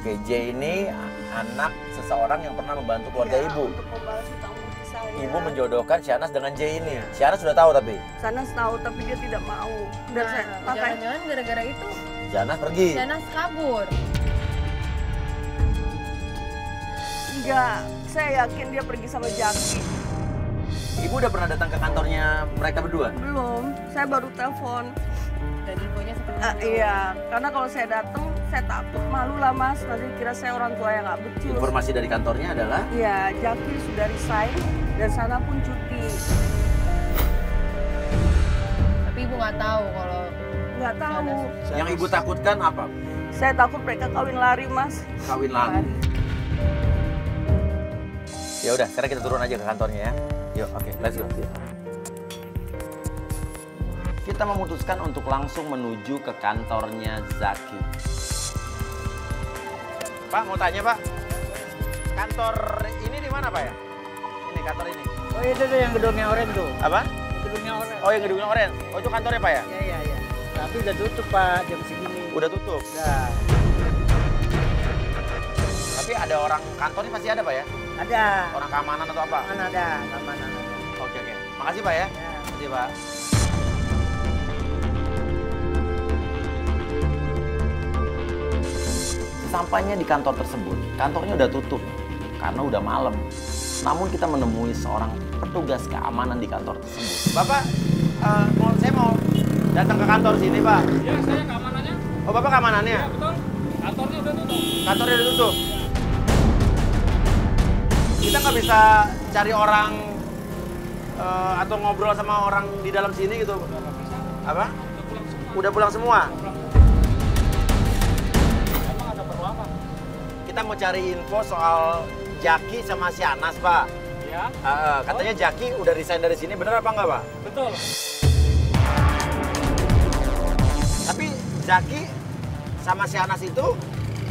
Oke, J ini anak seseorang yang pernah membantu keluarga Ya, ibu. untuk membalas hutang budi saya. Ibu menjodohkan Syahnaz dengan J ini. Syahnaz sudah tahu tapi Syahnaz tahu tapi dia tidak mau. Dan saya makanya Jangan-jangan gara-gara itu Syahnaz pergi. Syahnaz kabur. enggak, saya yakin dia pergi sama Jaki. Ibu udah pernah datang ke kantornya mereka berdua? Belum, saya baru telepon. Dan infonya seperti itu. Iya, karena kalau saya datang, saya takut malu lah mas. Nanti kira saya orang tua yang nggak becus. Informasi dari kantornya adalah Iya, Jaki sudah resign dan sana pun cuti. Tapi ibu nggak tahu kalau Nggak tahu. yang ibu takutkan apa? Saya takut mereka kawin lari mas. Kawin lagi. Ya udah, sekarang kita turun aja ke kantornya ya. Yuk, oke, let's go. Kita memutuskan untuk langsung menuju ke kantornya Zaki. Pak, mau tanya Pak, kantor ini di mana Pak ya? Ini kantor ini. Oh itu tuh yang gedungnya orange tuh. Apa? Gedungnya orange. Oh, yang gedungnya orange. Oh, itu kantornya Pak ya? Iya. Tapi udah tutup Pak jam segini. Udah tutup. Udah. Tapi ada orang kantor ini pasti ada Pak ya? Ada. Orang keamanan atau apa? Mana ada, keamanan ada. Oke. Makasih Pak ya. Ya. Makasih Pak. Sampainya di kantor tersebut, kantornya udah tutup karena udah malam. Namun kita menemui seorang petugas keamanan di kantor tersebut. Bapak, saya mau datang ke kantor sini Pak. Ya, saya keamanannya. Oh Bapak keamanannya? Ya, betul. Kantornya udah tutup. Kantornya udah tutup. Kita nggak bisa cari orang atau ngobrol sama orang di dalam sini gitu. Apa? Udah pulang semua. Emang ada perlu apa? Kita mau cari info soal Jaki sama Syahnaz, Pak. Ya, Katanya Jaki udah resign dari sini, bener apa enggak, Pak? betul. Tapi Jaki sama Syahnaz itu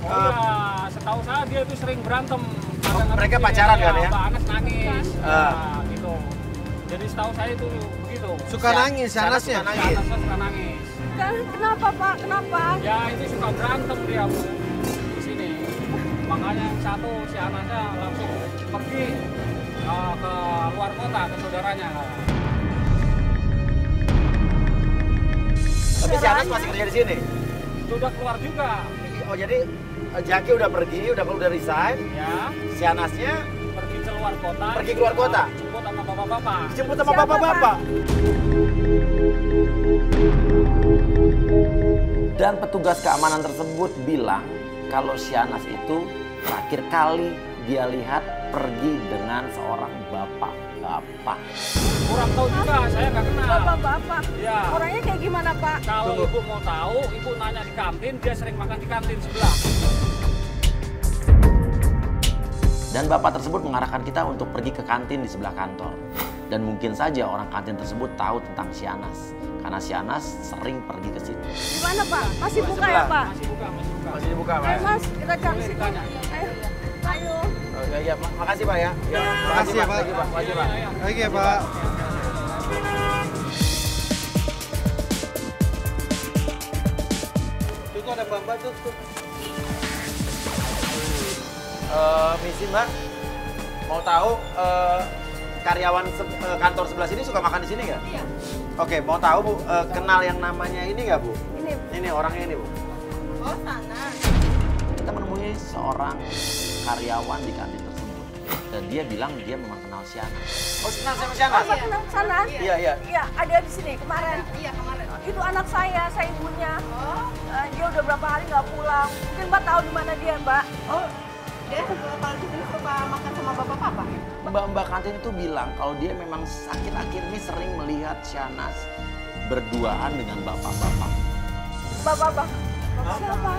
Oh iya, setahu saya dia itu sering berantem. mereka pacaran kan ya? Mbak Anas nangis. Ah. Ya, gitu. Jadi setahu saya itu begitu. Suka nangis, Syahnaz Syahnaznya? suka nangis. Anasnya suka nangis. Kenapa Pak? Kenapa? Ya itu suka berantem dia Bu, di sini. Makanya yang satu si Anasnya langsung pergi ke luar kota ke saudaranya. Tapi Syahnaz masih kerja di sini. Sudah keluar juga. Oh jadi Jaki udah pergi, udah resign. Ya, Syahnaznya pergi keluar kota. Pergi keluar kota? Jemput sama bapak-bapak. dijemput sama Siapa, bapak-bapak. Dan petugas keamanan tersebut bilang kalau Syahnaz itu terakhir kali dia lihat pergi dengan seorang bapak-bapak. Kurang tahu juga, saya nggak kenal. Bapak-bapak. Ya. Orangnya kayak gimana Pak? Kalau ibu mau tahu, ibu nanya di kantin, dia sering makan di kantin sebelah. Dan bapak tersebut mengarahkan kita untuk pergi ke kantin di sebelah kantor. Dan mungkin saja orang kantin tersebut tahu tentang Syahnaz. Karena Syahnaz sering pergi ke situ. Di mana Pak? Masih buka sebelah. ya Pak? Masih buka, masih buka. Masih dibuka, Pak? Ayo Mas, kita cari Boleh situ. ditanya. Ayo. Ayo. Oh, iya, makasih Pak ya. Makasih ya, Pak. Makasih Pak. Makasih Pak. Oke ya Pak. Itu ada mbak tuh. Misi Mbak, mau tahu karyawan kantor sebelah sini suka makan di sini nggak? Iya. Oke, mau tahu Bu, kenal yang namanya ini nggak Bu? Ini Ini orangnya ini Bu. Oh, sana. Kita menemui seorang karyawan di kantin tersebut. Dan dia bilang dia memang kenal Syahnaz. Oh, kenal sama Syahnaz? Pak kenal sana? Iya, iya. Iya, ada di sini kemarin. Iya, kemarin. Itu anak saya ibunya. Oh, Dia udah berapa hari nggak pulang. Mungkin Mbak tahu di mana dia, Mbak. oh. Dia kalau di sini suka makan sama bapak-bapak. Mbak-mbak kantin itu bilang kalau dia memang akhir-akhir ini sering melihat Syahnaz berduaan dengan bapak-bapak. Bapak-bapak. Siapa?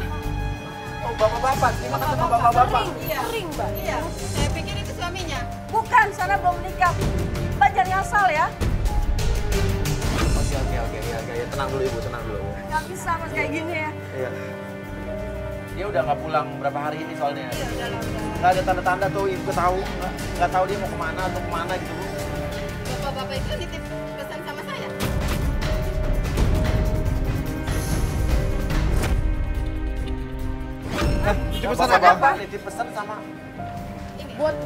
Oh, bapak-bapak, terima kasih sama bapak-bapak. Sering, Mbak. Iya, saya pikir itu suaminya. Bukan, sana belum menikah. Mbak jangan asal ya. Oke, ya, tenang dulu Ibu, tenang dulu. Nggak bisa Mas kayak gini ya. Iya. Dia udah nggak pulang berapa hari ini soalnya. Iya, udah lah, udah. Nggak ada tanda-tanda tuh Ibu tahu, nggak tahu dia mau kemana atau kemana gitu Bu. Bapak-bapak itu nitip pesan sama saya. Titip pesan Bapak nitip pesan sama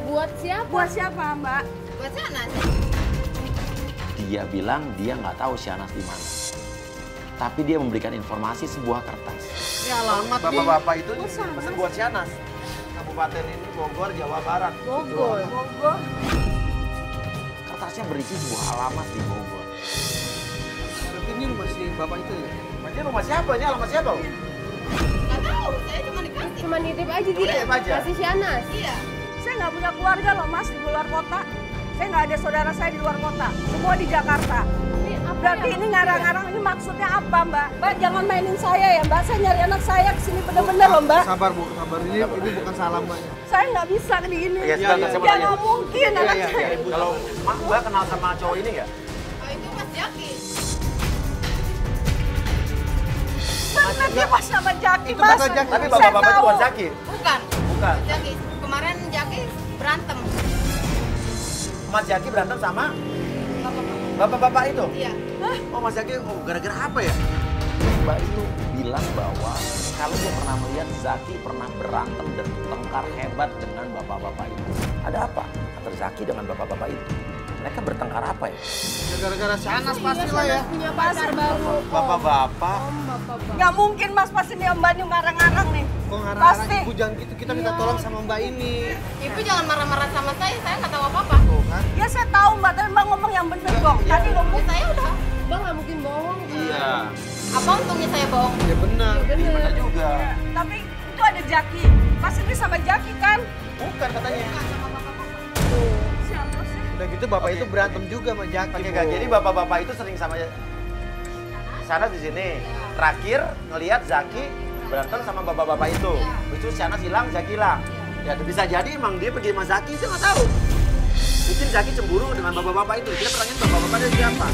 Buat siapa? Buat siapa, Mbak? Buat sana. dia bilang dia nggak tahu si Anas di mana. Tapi dia memberikan informasi sebuah kertas. Ini alamat bapak-bapak itu pesan buat si Anas. Kabupaten ini Bogor, Jawa Barat. Bogor. Bogor. Kertasnya berisi sebuah alamat di Bogor. Tapi ini rumah si bapak itu ya? Ini rumah siapa? Ini alamat siapa? Nggak tahu, saya cuma dikasih. Cuma nitip aja dia. Nitip aja? Kasih si Anas. Iya. Saya nggak punya keluarga loh, Mas, di luar kota. Saya nggak ada saudara saya di luar kota. Semua di Jakarta. Ini apa Berarti yang ini maksudnya? ngarang-ngarang ini maksudnya apa, Mbak? Mbak, jangan mainin saya ya, Mbak. Saya nyari anak saya kesini bener-bener loh, Mbak. Sabar Bu, sabar. Ini bukan salah mbaknya. Saya nggak bisa begini. Iya, sebentar, saya mau Ya tanya. nggak mungkin anak saya. Kalau Mbak kenal sama cowok ini nggak? Oh itu Mas Jaki. Bener dia pas sama Jaki, Itu Mas. bukan Jaki. Tapi Saya bapak-bapak itu tahu. bukan Zaki. Bukan. Bukan. Jaki. Kemarin Jaki berantem. Mas Zaki berantem sama Bapak-bapak. bapak-bapak itu. Iya. Oh Mas Zaki, oh gara-gara apa ya? Mbak itu bilang bahwa kalau dia pernah melihat Zaki pernah berantem dan bertengkar hebat dengan bapak-bapak itu. Ada apa antara Zaki dengan bapak-bapak itu? Mereka bertengkar apa ya? Ya gara-gara si Anas pastilah ya. Punya pacar baru. Bapak-bapak. Bapak. Nggak mungkin, Mas, pasti nih Mbak Nyu ngarang-ngarang nih. Kok ngarang-ngarang Pasti. Ibu jangan gitu, kita minta tolong sama mbak ini. Ibu jangan marah-marah sama saya nggak tahu apa-apa. Tuh kan. Ya saya tahu, Mbak, tapi Mbak ngomong yang bener kok. Tadi ngomong Saya udah. Bang nggak mungkin bohong. Iya. Apa untungnya saya bohong? Ya benar. Benar juga. tapi itu ada Jaki. Pasti ini sama Jaki kan? Bukan katanya. Siapa sih? Udah gitu bapak itu berantem juga sama Jaki. Oke, Bu. Kak. Jadi bapak-bapak itu sering sama sana di sini. Terakhir ngelihat Zaki berantem sama bapak-bapak itu. Itu si Anas hilang, Zaki hilang. Ya bisa jadi emang dia pergi sama Zaki, saya nggak tahu. Mungkin Zaki cemburu dengan bapak-bapak itu. Dia pertanyaan bapak-bapak itu siapa?